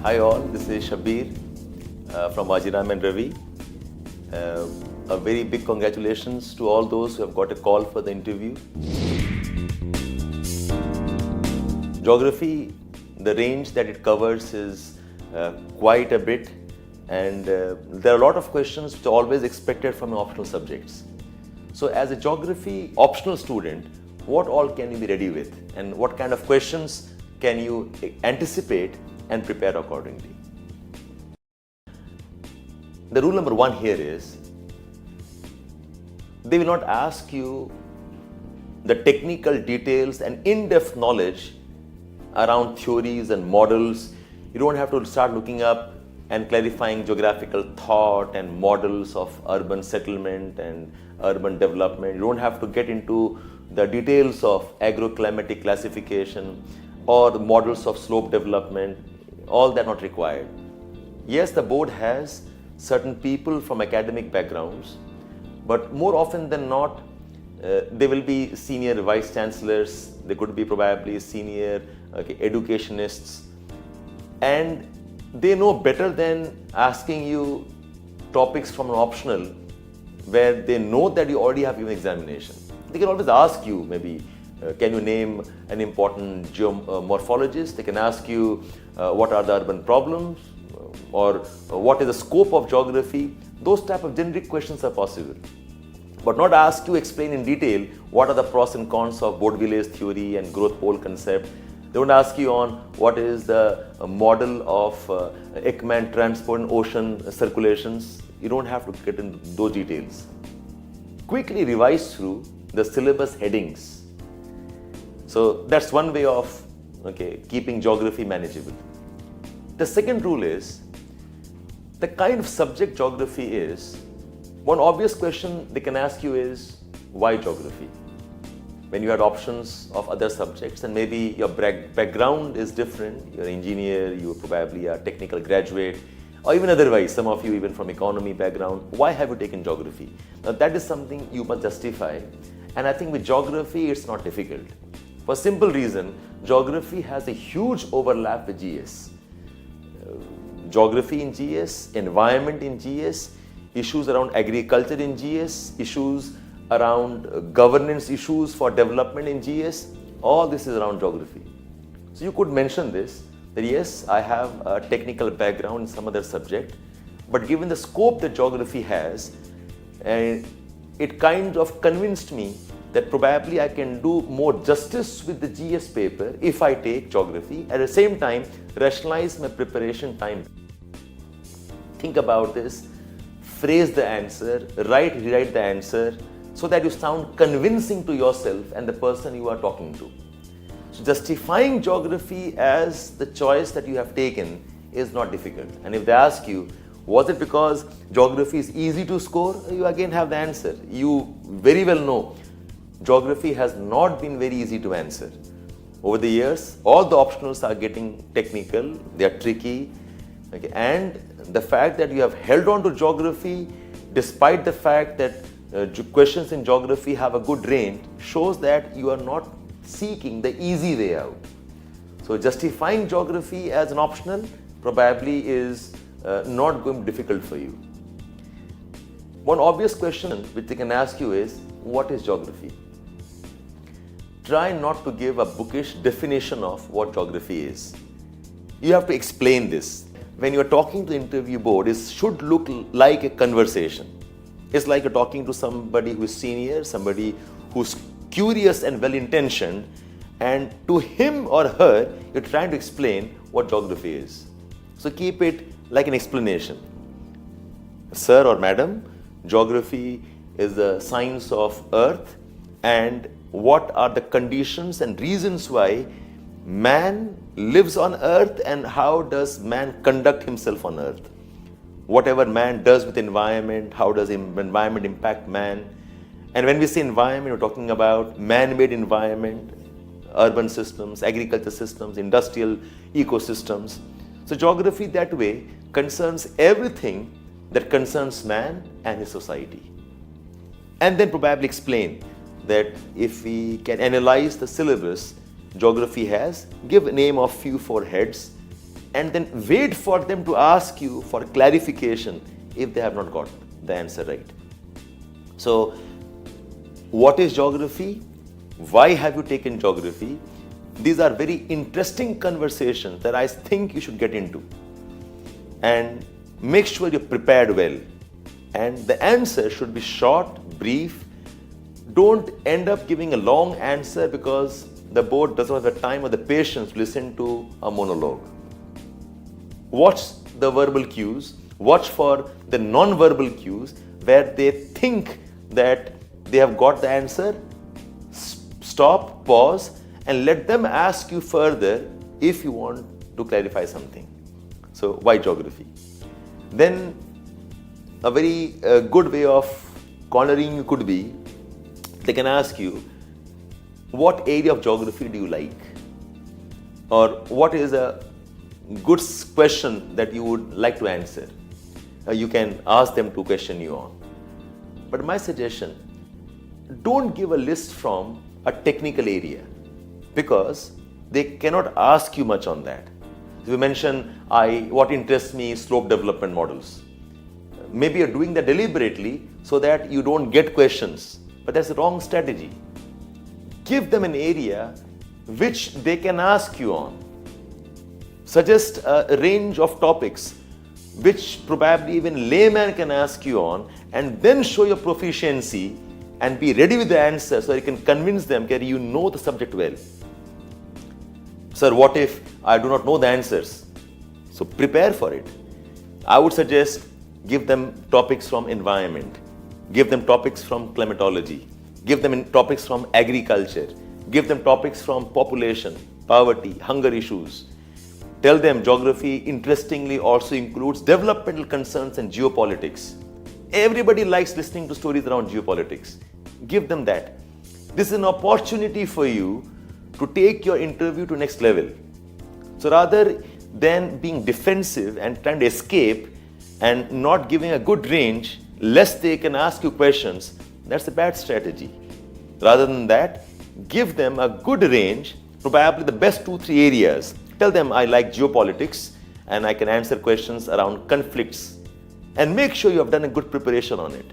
Hi all, this is Shabbir from VAJIRAM Ravi. A very big congratulations to all those who have got a call for the interview. Geography, the range that it covers is quite a bit, and there are a lot of questions which are always expected from optional subjects. So as a geography optional student, what all can you be ready with, and what kind of questions can you anticipate and prepare accordingly? The rule number one here is, they will not ask you the technical details and in-depth knowledge around theories and models. You don't have to start looking up and clarifying geographical thought and models of urban settlement and urban development. You don't have to get into the details of agroclimatic classification or the models of slope development. All that not required. Yes, the board has certain people from academic backgrounds, but more often than not, they will be senior vice chancellors, they could be probably senior educationists, and they know better than asking you topics from an optional where they know that you already have given examination. They can always ask you, maybe, can you name an important geomorphologist? They can ask you what are the urban problems, or what is the scope of geography. Those type of generic questions are possible, but not ask you explain in detail what are the pros and cons of Baudelaire's theory and growth pole concept. They won't ask you on what is the model of Ekman transport and ocean circulations. You don't have to get into those details. Quickly revise through the syllabus headings. So that's one way of keeping geography manageable. The second rule is, the kind of subject geography is, one obvious question they can ask you is, why geography? When you had options of other subjects and maybe your background is different, you're an engineer, you probably are a technical graduate, or even otherwise, some of you even from economy background, why have you taken geography? Now that is something you must justify, and I think with geography it's not difficult. For a simple reason, geography has a huge overlap with GS. Geography in GS, environment in GS, issues around agriculture in GS, issues around governance issues for development in GS, all this is around geography. So you could mention this, that yes, I have a technical background in some other subject, but given the scope that geography has, it kind of convinced me that probably I can do more justice with the GS paper if I take geography, at the same time rationalize my preparation time. Think about this, phrase the answer, rewrite the answer so that you sound convincing to yourself and the person you are talking to. So justifying geography as the choice that you have taken is not difficult. And if they ask you, was it because geography is easy to score? You again have the answer. You very well know geography has not been very easy to answer. Over the years, all the optionals are getting technical, they are tricky, and the fact that you have held on to geography despite the fact that questions in geography have a good range shows that you are not seeking the easy way out. So justifying geography as an optional probably is not going to be difficult for you. One obvious question which they can ask you is, what is geography? Try not to give a bookish definition of what geography is. You have to explain this. When you're talking to the interview board, it should look like a conversation. It's like you're talking to somebody who is senior, somebody who's curious and well-intentioned, and to him or her, you're trying to explain what geography is. So keep it like an explanation. Sir or madam, geography is the science of earth and what are the conditions and reasons why man lives on earth and how does man conduct himself on earth. Whatever man does with environment, how does environment impact man? And when we say environment, we're talking about man-made environment, urban systems, agriculture systems, industrial ecosystems. So geography that way concerns everything that concerns man and his society. And then probably explain that if we can analyze the syllabus geography has, give a name of few four heads, and then wait for them to ask you for clarification if they have not got the answer right. So, what is geography? Why have you taken geography? These are very interesting conversations that I think you should get into. And make sure you're prepared well. And the answer should be short, brief. Don't end up giving a long answer because the board doesn't have the time or the patience to listen to a monologue. Watch the verbal cues. Watch for the non-verbal cues where they think that they have got the answer. Stop, pause, and let them ask you further if you want to clarify something. So, why geography? Then, a very good way of cornering you could be, they can ask you, what area of geography do you like? Or what is a good question that you would like to answer? You can ask them to question you on. But my suggestion, don't give a list from a technical area because they cannot ask you much on that. If you mention, what interests me is slope development models. Maybe you're doing that deliberately so that you don't get questions, but that's the wrong strategy. Give them an area which they can ask you on. Suggest a range of topics which probably even layman can ask you on, and then show your proficiency and be ready with the answer so you can convince them that you know the subject well. Sir, what if I do not know the answers? So prepare for it. I would suggest give them topics from environment, give them topics from climatology, give them topics from agriculture, give them topics from population, poverty, hunger issues. Tell them geography interestingly also includes developmental concerns and geopolitics. Everybody likes listening to stories around geopolitics. Give them that. This is an opportunity for you to take your interview to next level. So rather than being defensive and trying to escape and not giving a good range, lest they can ask you questions, that's a bad strategy. Rather than that, give them a good range, probably the best 2-3 areas. Tell them I like geopolitics and I can answer questions around conflicts. And make sure you have done a good preparation on it.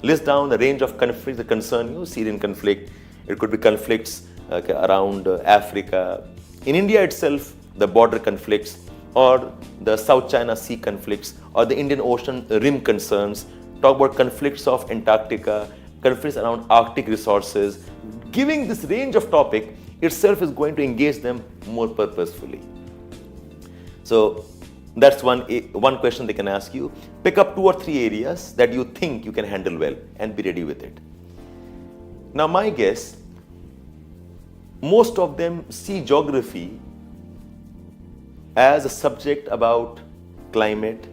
List down a range of conflicts that concern you. Syrian conflict, it could be conflicts around Africa. In India itself, the border conflicts, or the South China Sea conflicts, or the Indian Ocean rim concerns. Talk about conflicts of Antarctica, conflicts around Arctic resources. Giving this range of topic itself is going to engage them more purposefully. So that's one question they can ask you. Pick up 2 or 3 areas that you think you can handle well and be ready with it. Now my guess, most of them see geography as a subject about climate,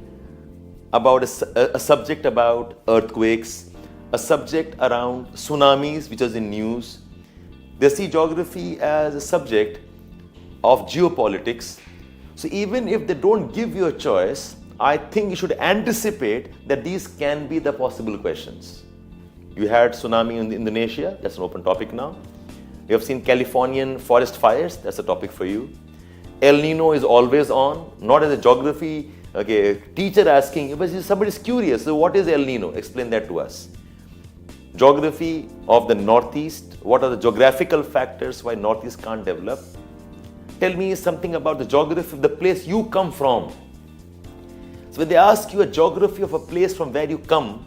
about a subject about earthquakes, a subject around tsunamis, which is in news. They see geography as a subject of geopolitics. So even if they don't give you a choice, I think you should anticipate that these can be the possible questions. You had tsunami in Indonesia, that's an open topic now. You have seen Californian forest fires, that's a topic for you. El Nino is always on, not as a geography teacher asking you, but somebody's curious, so what is El Nino? Explain that to us. Geography of the Northeast, what are the geographical factors why Northeast can't develop? Tell me something about the geography of the place you come from. So when they ask you a geography of a place from where you come,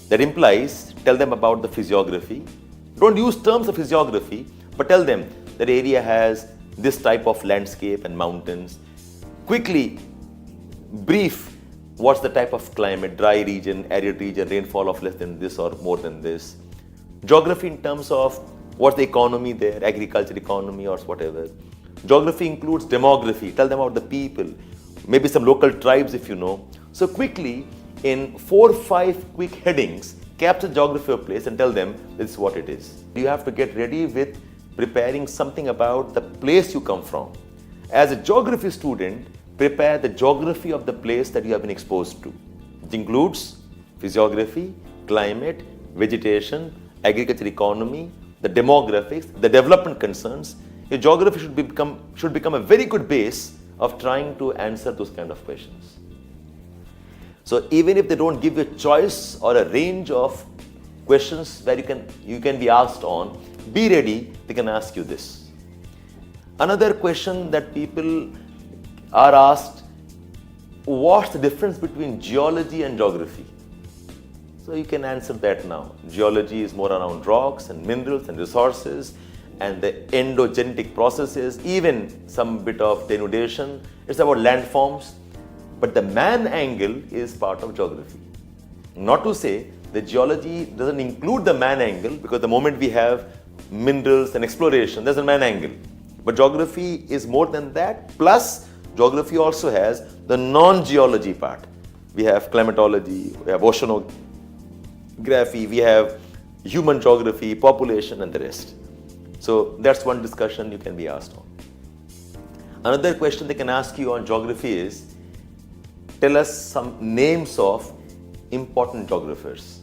that implies, tell them about the physiography. Don't use terms of physiography, but tell them that area has this type of landscape and mountains. Quickly brief what's the type of climate, dry region, arid region, rainfall of less than this or more than this. Geography in terms of what's the economy there, agriculture economy or whatever. Geography includes demography, tell them about the people, maybe some local tribes if you know. So quickly, in 4 or 5 quick headings, capture geography of place and tell them this is what it is. You have to get ready with preparing something about the place you come from. As a geography student, prepare the geography of the place that you have been exposed to. It includes physiography, climate, vegetation, agriculture economy, the demographics, the development concerns. Your geography should become a very good base of trying to answer those kind of questions. So even if they don't give you a choice or a range of questions where you can be asked on, be ready, they can ask you this. Another question that people are asked, what's the difference between geology and geography? So you can answer that now. Geology is more around rocks and minerals and resources and the endogenetic processes, even some bit of denudation. It's about landforms. But the man angle is part of geography. Not to say that geology doesn't include the man angle, because the moment we have minerals and exploration, there's a man angle. But geography is more than that. Plus, geography also has the non-geology part. We have climatology, we have oceanography, we have human geography, population, and the rest. So that's one discussion you can be asked on. Another question they can ask you on geography is, tell us some names of important geographers.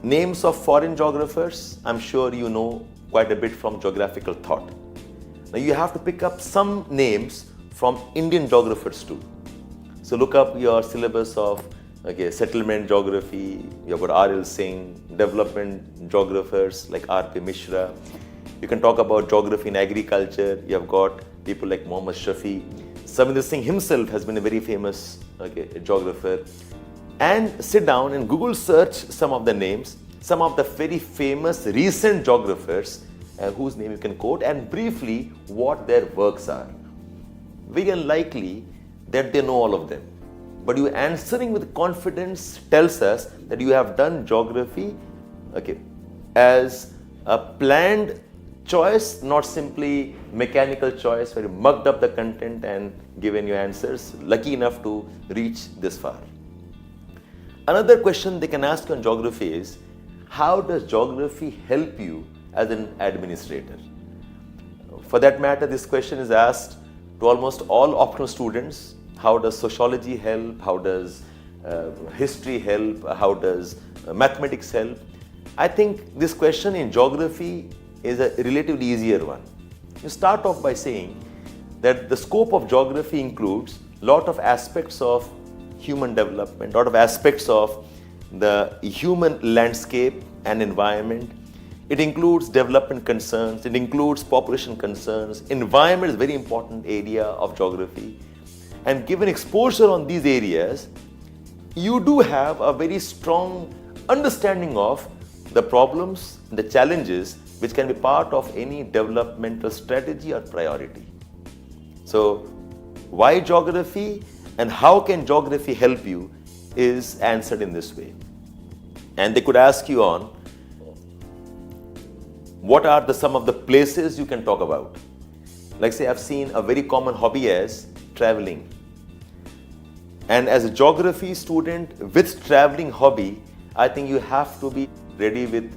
Names of foreign geographers, I'm sure you know quite a bit from geographical thought. Now you have to pick up some names from Indian geographers too. So look up your syllabus of settlement geography. You've got R.L. Singh, development geographers like R.P. Mishra. You can talk about geography in agriculture. You have got people like Muhammad Shafi. Shabbir Singh himself has been a very famous geographer. And sit down and Google search some of the names, some of the very famous recent geographers whose name you can quote, and briefly what their works are. Very unlikely that they know all of them. But you answering with confidence tells us that you have done geography as a planned choice, not simply mechanical choice where you mugged up the content and given your answers, lucky enough to reach this far. Another question they can ask on geography is, how does geography help you as an administrator? For that matter, this question is asked to almost all optional students. How does sociology help? How does history help? How does mathematics help? I think this question in geography is a relatively easier one. You start off by saying that the scope of geography includes a lot of aspects of human development, a lot of aspects of the human landscape and environment. It includes development concerns, it includes population concerns. Environment is a very important area of geography. And given exposure on these areas, you do have a very strong understanding of the problems, the challenges which can be part of any developmental strategy or priority. So, why geography and how can geography help you is answered in this way. And they could ask you on, what are some of the places you can talk about? Like say, I've seen a very common hobby as traveling. And as a geography student with traveling hobby, I think you have to be ready with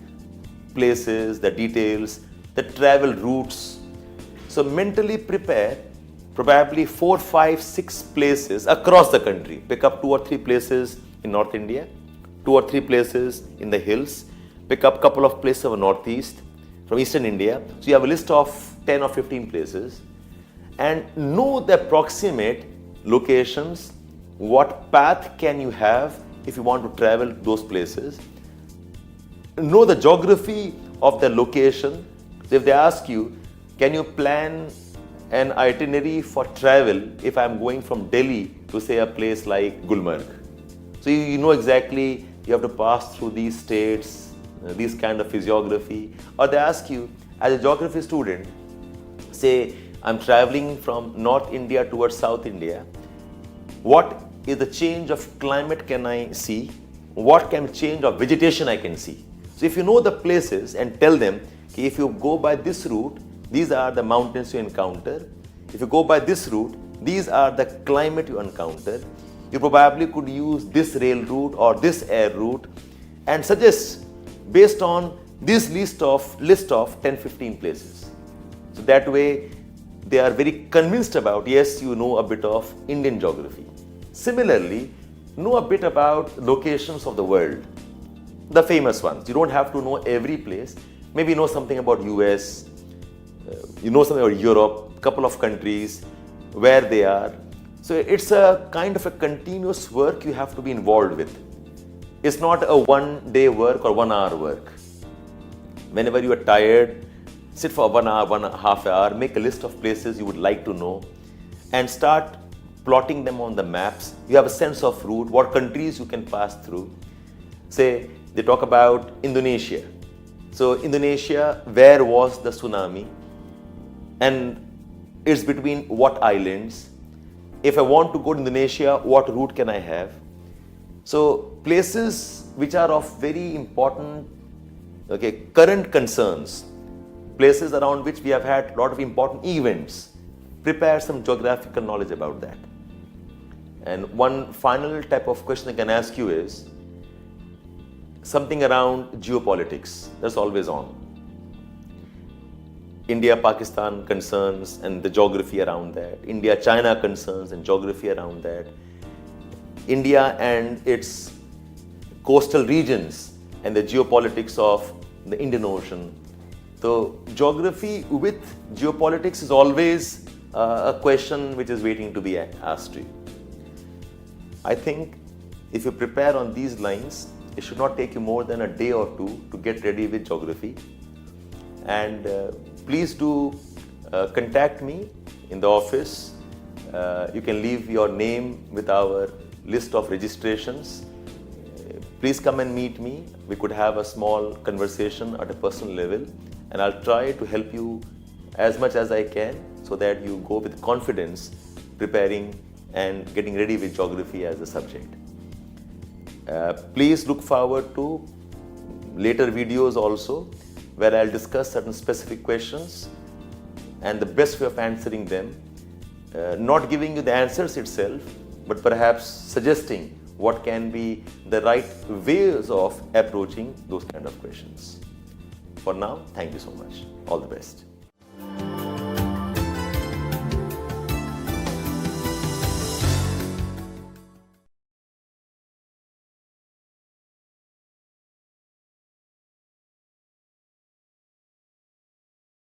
places, the details, the travel routes. So mentally prepare probably 4, 5, 6 places across the country. Pick up 2 or 3 places in North India, 2 or 3 places in the hills, pick up a couple of places of Northeast, from Eastern India. So you have a list of 10 or 15 places and know the approximate locations, what path can you have if you want to travel those places. Know the geography of the location. So if they ask you, can you plan an itinerary for travel if I'm going from Delhi to say a place like Gulmarg? So you know exactly you have to pass through these states, these kind of physiography. Or they ask you, as a geography student, say I'm traveling from North India towards South India, what is the change of climate can I see? What can change of vegetation I can see? So if you know the places and tell them, okay, if you go by this route, these are the mountains you encounter. If you go by this route, these are the climate you encounter. You probably could use this rail route or this air route and suggest based on this list of 10-15 places. So that way they are very convinced about, yes, you know a bit of Indian geography. Similarly, know a bit about locations of the world, the famous ones. You don't have to know every place. Maybe know something about US, you know something about Europe, couple of countries, where they are. So it's a kind of a continuous work you have to be involved with. It's not a 1 day work or 1 hour work. Whenever you are tired, sit for 1 hour, 1.5 hour, make a list of places you would like to know and start plotting them on the maps. You have a sense of route, what countries you can pass through. Say, they talk about Indonesia. So Indonesia, where was the tsunami? And it's between what islands? If I want to go to Indonesia, what route can I have? So places which are of very important current concerns, places around which we have had a lot of important events, prepare some geographical knowledge about that. And one final type of question I can ask you is something around geopolitics. That's always on. India-Pakistan concerns and the geography around that. India-China concerns and geography around that. India and its coastal regions and the geopolitics of the Indian Ocean. So geography with geopolitics is always a question which is waiting to be asked to you. I think if you prepare on these lines, it should not take you more than a day or two to get ready with geography. And please do contact me in the office. You can leave your name with our list of registrations. Please come and meet me. We could have a small conversation at a personal level, and I'll try to help you as much as I can so that you go with confidence preparing and getting ready with geography as a subject. Please look forward to later videos also, where I'll discuss certain specific questions and the best way of answering them, not giving you the answers itself, but perhaps suggesting what can be the right ways of approaching those kind of questions. For now, thank you so much. All the best.